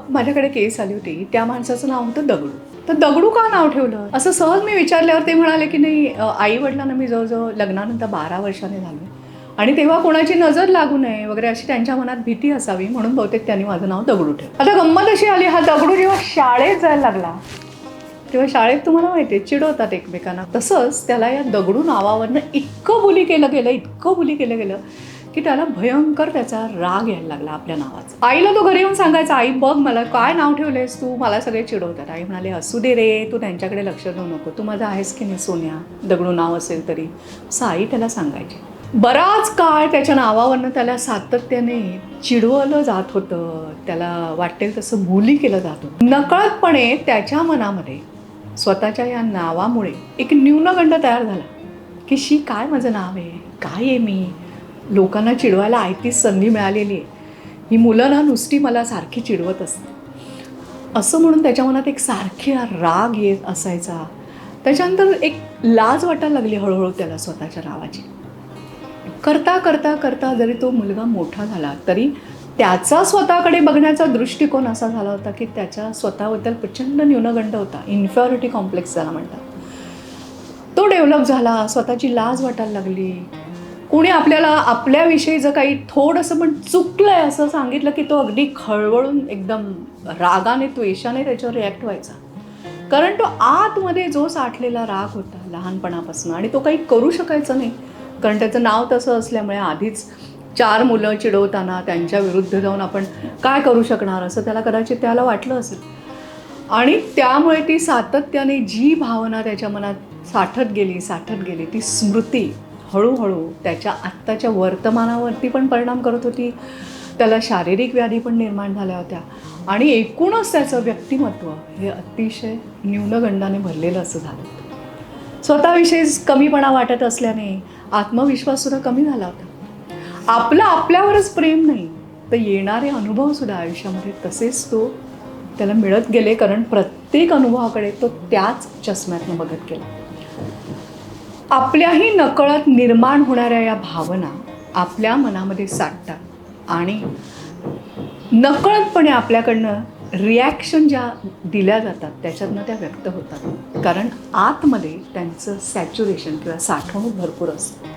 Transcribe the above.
माझ्याकडे केस आली होती. त्या माणसाचं नाव होतं दगडू. तर दगडू का नाव ठेवलं असं सहज मी विचारल्यावर ते म्हणाले की नाही, आई वडिलांना मी जवळजवळ लग्नानंतर 12 वर्षाने झालो आणि तेव्हा कोणाची नजर लागू नये वगैरे अशी त्यांच्या मनात भीती असावी म्हणून बहुतेक त्यांनी माझं नाव दगडू ठेवलं. आता गंमत अशी आली, हा दगडू जेव्हा शाळेत जायला लागला तेव्हा शाळेत तुम्हाला माहिती आहे चिडवतात एकमेकांना, तसंच त्याला या दगडू नावावरनं इतकं बुली केलं गेलं की त्याला भयंकर त्याचा राग यायला लागला आपल्या नावाचा. आईला तो घरी येऊन सांगायचा, आई बघ मला काय नाव ठेवलेस तू, मला सगळे चिडवतात. आई म्हणाले, असू दे रे, तू त्यांच्याकडे लक्ष देऊ नको, तू माझा आहेस की नाही सोन्या, दगडू नाव असेल तरी, असं आई त्याला सांगायची. बराच काळ त्याच्या नावावरनं त्याला सातत्याने चिडवलं जात होतं, त्याला वाटेल तसं बुली केलं जात होतं. नकळतपणे त्याच्या मनामध्ये स्वतःच्या या नावामुळे एक न्यूनगंड तयार झाला की शी काय माझं नाव आहे, काय आहे मी, लोकांना चिडवायला आयतीच संधी मिळालेली आहे, ही मुलं ना नुसती मला सारखी चिडवत असते, असं म्हणून त्याच्या मनात एक सारखी राग येत असायचा. त्याच्यानंतर एक लाज वाटायला लागली हळूहळू त्याला स्वतःच्या नावाची. करता करता करता जरी तो मुलगा मोठा झाला तरी त्याचा स्वतःकडे बघण्याचा दृष्टिकोन असा झाला होता की त्याच्या स्वतःबद्दल प्रचंड न्यूनगंड होता, इन्फिऑरिटी कॉम्प्लेक्स ज्याला म्हणतात, तो डेव्हलप झाला. स्वतःची लाज वाटायला लागली. कोणी आपल्याला आपल्याविषयी जर काही थोडंसं पण चुकलंय असं सांगितलं की तो अगदी खळवळून एकदम रागाने त्वेषाने त्याच्यावर रिॲक्ट व्हायचा, कारण तो आतमध्ये जो साठलेला राग होता लहानपणापासून आणि तो काही करू शकायचा नाही, कारण त्याचं नाव तसं असल्यामुळे. आधीच 4 मुलं चिडवताना त्यांच्या विरुद्ध जाऊन आपण काय करू शकणार असं त्याला कदाचित त्याला वाटलं असेल. आणि त्यामुळे ती सातत्याने जी भावना त्याच्या मनात साठत गेली ती स्मृती हळूहळू त्याच्या आत्ताच्या वर्तमानावरती पण परिणाम करत होती. त्याला शारीरिक व्याधी पण निर्माण झाल्या होत्या आणि एकूणच त्याचं व्यक्तिमत्व हे अतिशय न्यूनगंडाने भरलेलं असं झालं होतं. स्वतःविषयीच कमीपणा वाटत असल्याने आत्मविश्वाससुद्धा कमी झाला होता. आपलं आपल्यावरच प्रेम नाही तर येणारे अनुभवसुद्धा आयुष्यामध्ये तसेच तो त्याला मिळत गेले, कारण प्रत्येक अनुभवाकडे तो त्याच चष्म्यातनं बघत गेला. आपल्याही नकळत निर्माण होणाऱ्या या भावना आपल्या मनामध्ये साठतात आणि नकळतपणे आपल्याकडनं रिॲक्शन ज्या दिल्या जातात त्याच्यातनं त्या व्यक्त होतात, कारण आतमध्ये त्यांचं सॅच्युरेशन किंवा साठवणूक भरपूर असतं.